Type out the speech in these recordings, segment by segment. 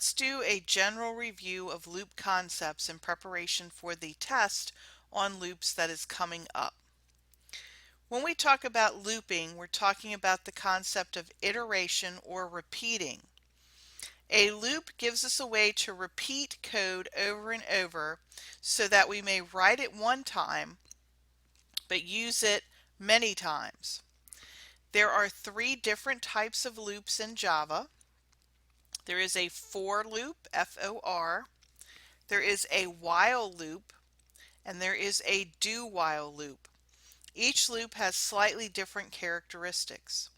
Let's do a general review of loop concepts in preparation for the test on loops that is coming up. When we talk about looping, we're talking about the concept of iteration or repeating. A loop gives us a way to repeat code over and over so that we may write it one time but use it many times. There are three different types of loops in Java. There is a for loop, F-O-R, there is a while loop, and there is a do while loop. Each loop has slightly different characteristics.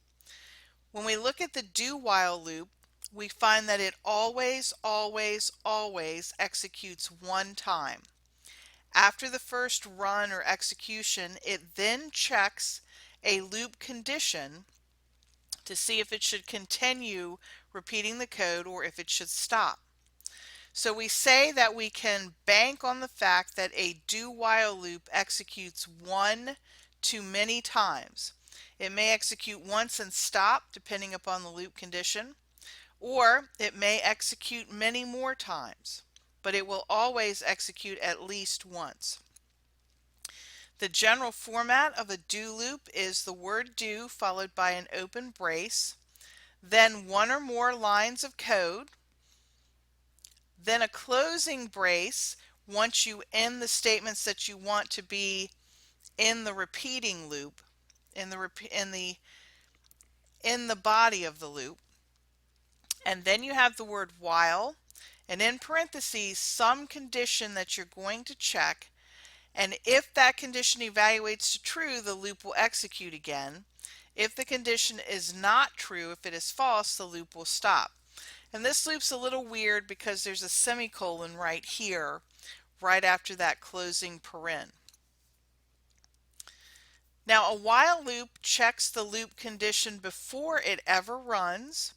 When we look at the do while loop, we find that it always executes one time. After the first run or execution, it then checks a loop condition to see if it should continue repeating the code or if it should stop. So we say that we can bank on the fact that a do while loop executes one to many times. It may execute once and stop depending upon the loop condition, or it may execute many more times, but it will always execute at least once. The general format of a do loop is the word do followed by an open brace, then one or more lines of code, then a closing brace once you end the statements that you want to be in the repeating loop, in the body of the loop. And then you have the word while, and in parentheses some condition that you're going to check, and if that condition evaluates to true, the loop will execute again. If the condition is not true, if it is false, the loop will stop. And this loop's a little weird because there's a semicolon right here, right after that closing paren. Now a while loop checks the loop condition before it ever runs.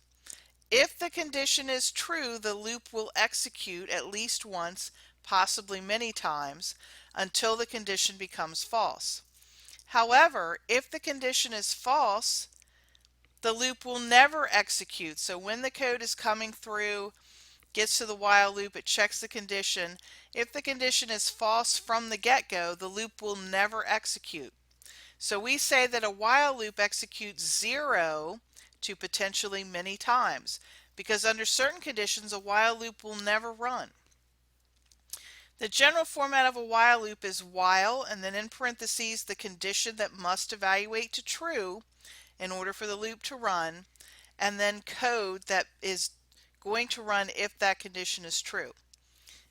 If the condition is true, the loop will execute at least once, possibly many times, until the condition becomes false. However, if the condition is false, the loop will never execute. So when the code is coming through, gets to the while loop, it checks the condition. If the condition is false from the get-go, the loop will never execute. So we say that a while loop executes 0 to potentially many times, because under certain conditions a while loop will never run. The general format of a while loop is while, and then in parentheses the condition that must evaluate to true in order for the loop to run, and then code that is going to run if that condition is true.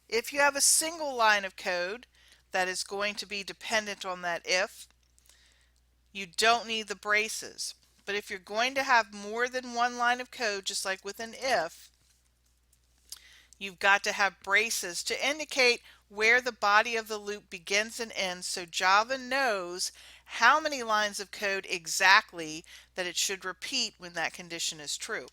If you have a single line of code that is going to be dependent on that if, you don't need the braces. But if you're going to have more than one line of code, just like with an if, you've got to have braces to indicate where the body of the loop begins and ends, so Java knows how many lines of code exactly that it should repeat when that condition is true.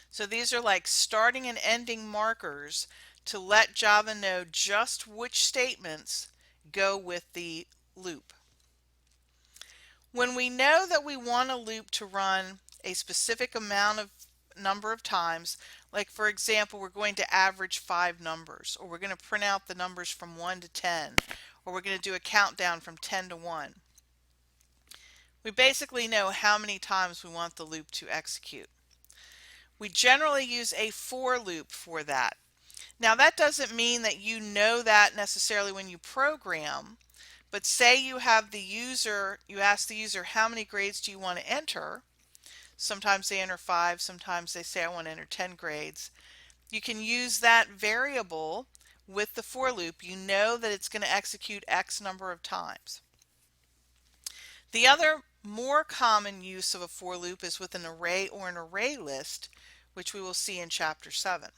So these are like starting and ending markers to let Java know just which statements go with the loop. When we know that we want a loop to run a specific number of times, like for example we're going to average 5 numbers, or we're going to print out the numbers from 1 to 10, or we're going to do a countdown from 10 to 1. We basically know how many times we want the loop to execute. We generally use a for loop for that. Now that doesn't mean that you know that necessarily when you program, but say you have the user, you ask the user how many grades do you want to enter. Sometimes they enter 5, sometimes they say I want to enter 10 grades. You can use that variable with the for loop. You know that it's going to execute X number of times. The other more common use of a for loop is with an array or an array list, which we will see in Chapter 7.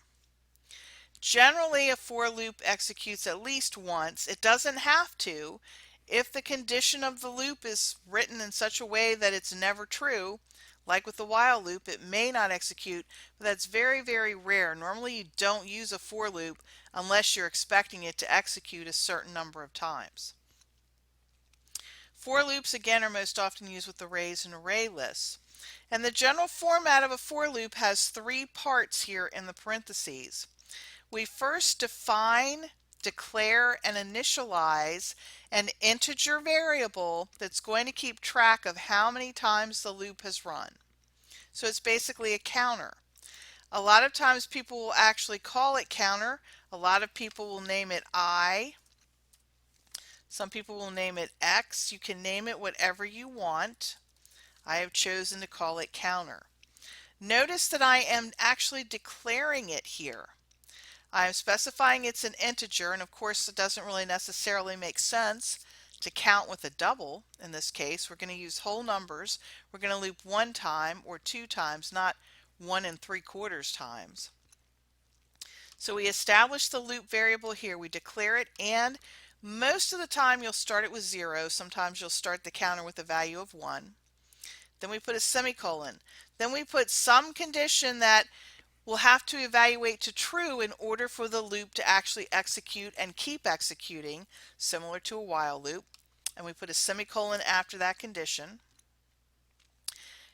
Generally, a for loop executes at least once. It doesn't have to. If the condition of the loop is written in such a way that it's never true, like with the while loop, it may not execute, but that's very, very rare. Normally you don't use a for loop unless you're expecting it to execute a certain number of times. For loops again are most often used with arrays and array lists. And the general format of a for loop has three parts here in the parentheses. We first define, declare, and initialize an integer variable that's going to keep track of how many times the loop has run. So it's basically a counter. A lot of times people will actually call it counter. A lot of people will name it I. Some people will name it X. You can name it whatever you want. I have chosen to call it counter. Notice that I am actually declaring it here. I am specifying it's an integer, and of course it doesn't really necessarily make sense to count with a double. In this case, we're going to use whole numbers. We're going to loop one time or two times, not 1 3/4 times. So we establish the loop variable here. We declare it, and most of the time you'll start it with 0. Sometimes you'll start the counter with a value of 1. Then we put a semicolon. Then we put some condition that we'll have to evaluate to true in order for the loop to actually execute and keep executing, similar to a while loop. And we put a semicolon after that condition.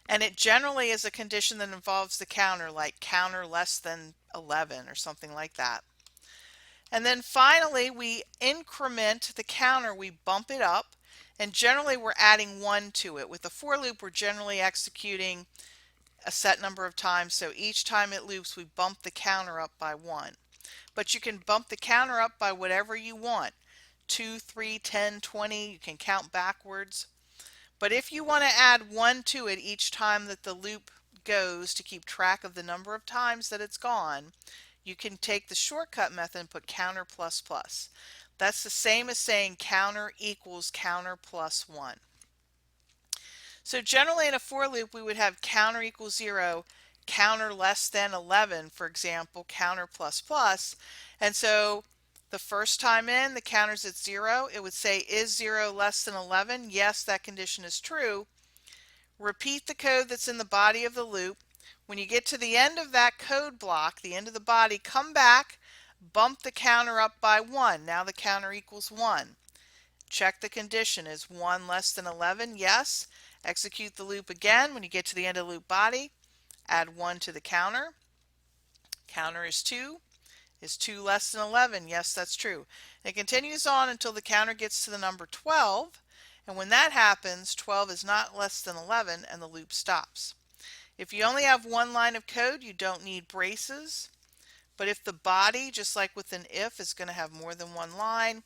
And it generally is a condition that involves the counter, like counter less than 11 or something like that. And then finally we increment the counter, we bump it up, and generally we're adding 1 to it. With a for loop we're generally executing a set number of times, so each time it loops we bump the counter up by 1. But you can bump the counter up by whatever you want, 2, 3, 10, 20, you can count backwards. But if you want to add 1 to it each time that the loop goes to keep track of the number of times that it's gone, you can take the shortcut method and put counter plus plus. That's the same as saying counter equals counter plus 1. So generally in a for loop we would have counter equals 0, counter less than 11, for example, counter plus plus. And so the first time in, the counter's at 0. It would say, is 0 less than 11? Yes, that condition is true. Repeat the code that's in the body of the loop. When you get to the end of that code block, the end of the body, come back, bump the counter up by 1. Now the counter equals 1. Check the condition. Is 1 less than 11? Yes. Execute the loop again. When you get to the end of the loop body, add 1 to the counter. Counter is 2. Is 2 less than 11? Yes, that's true. It continues on until the counter gets to the number 12, and when that happens, 12 is not less than 11 and the loop stops. If you only have one line of code, you don't need braces, but if the body, just like with an if, is going to have more than one line,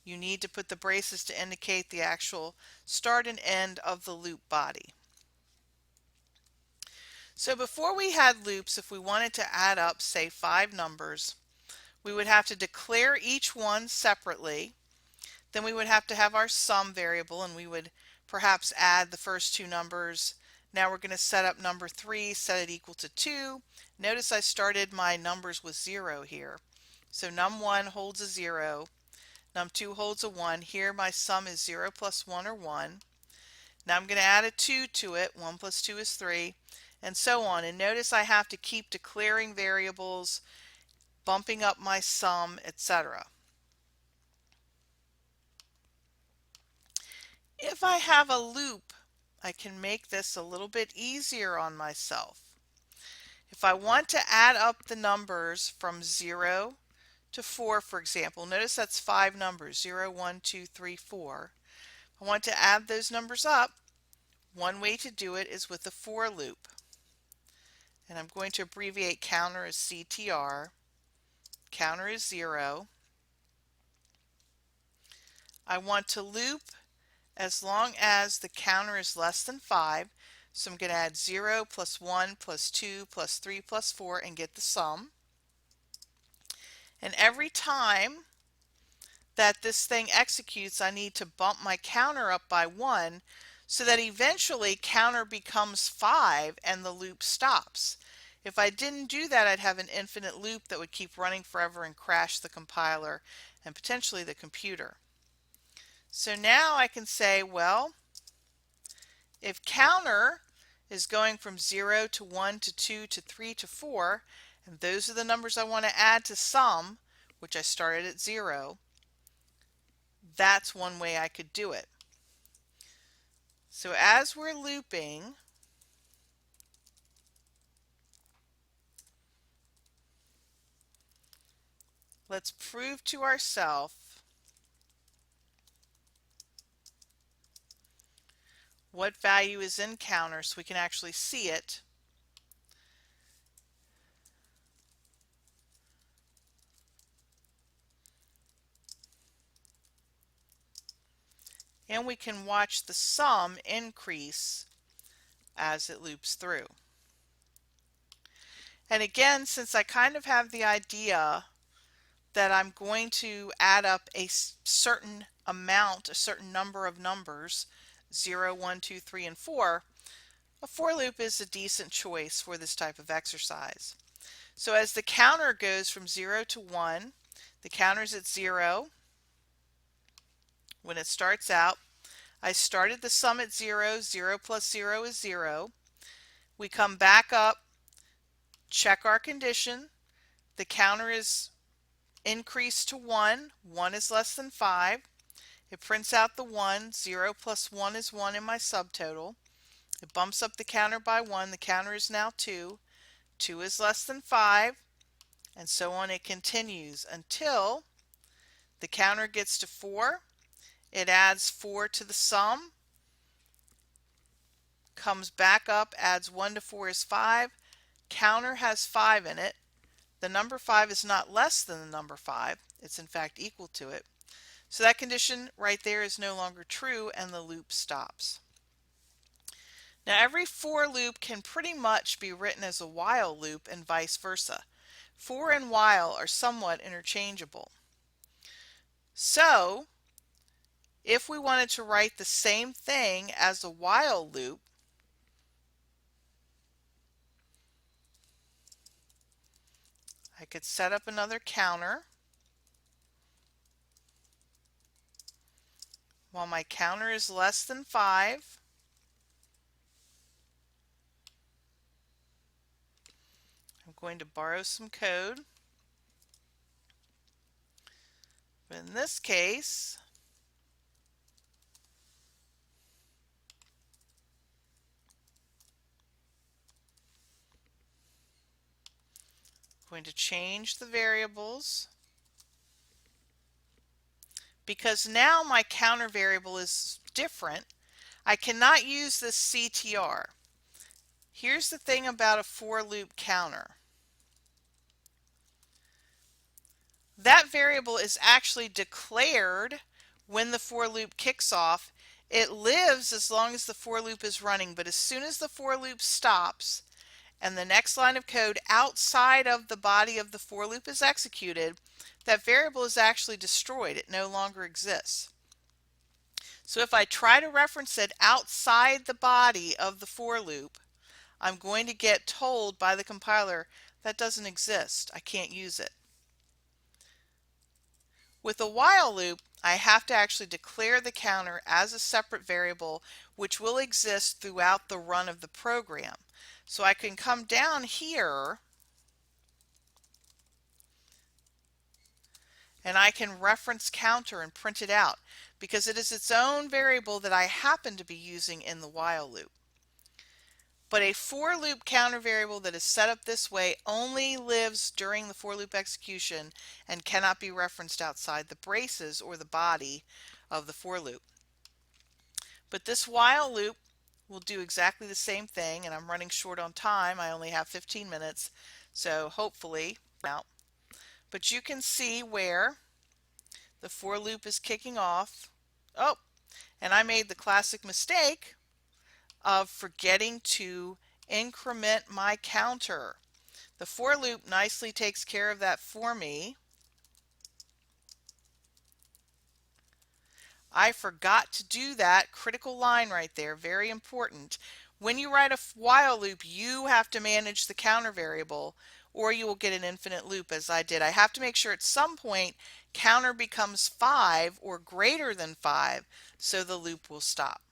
you need to put the braces to indicate the actual start and end of the loop body. So before we had loops, if we wanted to add up, say, 5 numbers, we would have to declare each one separately. Then we would have to have our sum variable, and we would perhaps add the first 2 numbers. Now we're going to set up number 3, set it equal to 2. Notice I started my numbers with 0 here. So num1 holds a 0, num2 holds a 1. Here my sum is 0 plus 1 or 1. Now I'm going to add a 2 to it. 1 plus 2 is 3, and so on. And notice I have to keep declaring variables, bumping up my sum, etc. If I have a loop, I can make this a little bit easier on myself. If I want to add up the numbers from 0 to 4, for example, notice that's 5 numbers, 0, 1, 2, 3, 4. I want to add those numbers up. One way to do it is with a for loop. And I'm going to abbreviate counter as CTR. Counter is 0. I want to loop as long as the counter is less than 5. So I'm going to add 0 plus 1 plus 2 plus 3 plus 4 and get the sum. And every time that this thing executes, I need to bump my counter up by 1 so that eventually counter becomes 5 and the loop stops. If I didn't do that, I'd have an infinite loop that would keep running forever and crash the compiler and potentially the computer. So now I can say, well, if counter is going from 0 to 1 to 2 to 3 to 4, and those are the numbers I want to add to sum, which I started at 0, that's one way I could do it. So as we're looping, Let's prove to ourselves what value is in counter so we can actually see it. And we can watch the sum increase as it loops through. And again, since I kind of have the idea that I'm going to add up a certain amount, a certain number of numbers, 0, 1, 2, 3, and 4, a for loop is a decent choice for this type of exercise. So as the counter goes from 0 to 1, the counter's at 0. When it starts out, I started the sum at 0. 0 plus 0 is 0. We come back up, check our condition. The counter is increased to 1. 1 is less than 5. It prints out the 1. 0 plus 1 is 1 in my subtotal. It bumps up the counter by 1. The counter is now 2. 2 is less than 5. And so on it continues until the counter gets to 4. It adds 4 to the sum, comes back up, adds 1 to 4 is 5. Counter has 5 in it. The number 5 is not less than the number 5. It's in fact equal to it. So that condition right there is no longer true and the loop stops. Now every for loop can pretty much be written as a while loop and vice versa. For and while are somewhat interchangeable. So if we wanted to write the same thing as a while loop, I could set up another counter. While my counter is less than 5, I'm going to borrow some code. But in this case, I'm going to change the variables because now my counter variable is different. I cannot use this CTR. Here's the thing about a for loop counter. That variable is actually declared when the for loop kicks off. It lives as long as the for loop is running, but as soon as the for loop stops and the next line of code outside of the body of the for loop is executed, that variable is actually destroyed. It no longer exists. So if I try to reference it outside the body of the for loop, I'm going to get told by the compiler that doesn't exist. I can't use it. With a while loop, I have to actually declare the counter as a separate variable which will exist throughout the run of the program. So I can come down here and I can reference counter and print it out because it is its own variable that I happen to be using in the while loop. But a for loop counter variable that is set up this way only lives during the for loop execution and cannot be referenced outside the braces or the body of the for loop. But this while loop will do exactly the same thing, and I'm running short on time. I only have 15 minutes, so hopefully out. But you can see where the for loop is kicking off. Oh, and I made the classic mistake of forgetting to increment my counter. The for loop nicely takes care of that for me. I forgot to do that. Critical line right there, very important. When you write a while loop, you have to manage the counter variable or you will get an infinite loop as I did. I have to make sure at some point counter becomes 5 or greater than 5 so the loop will stop.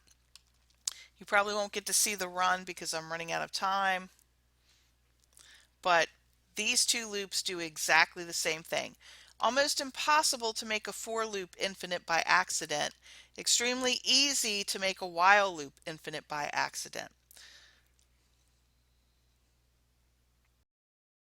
You probably won't get to see the run because I'm running out of time. But these two loops do exactly the same thing. Almost impossible to make a for loop infinite by accident. Extremely easy to make a while loop infinite by accident.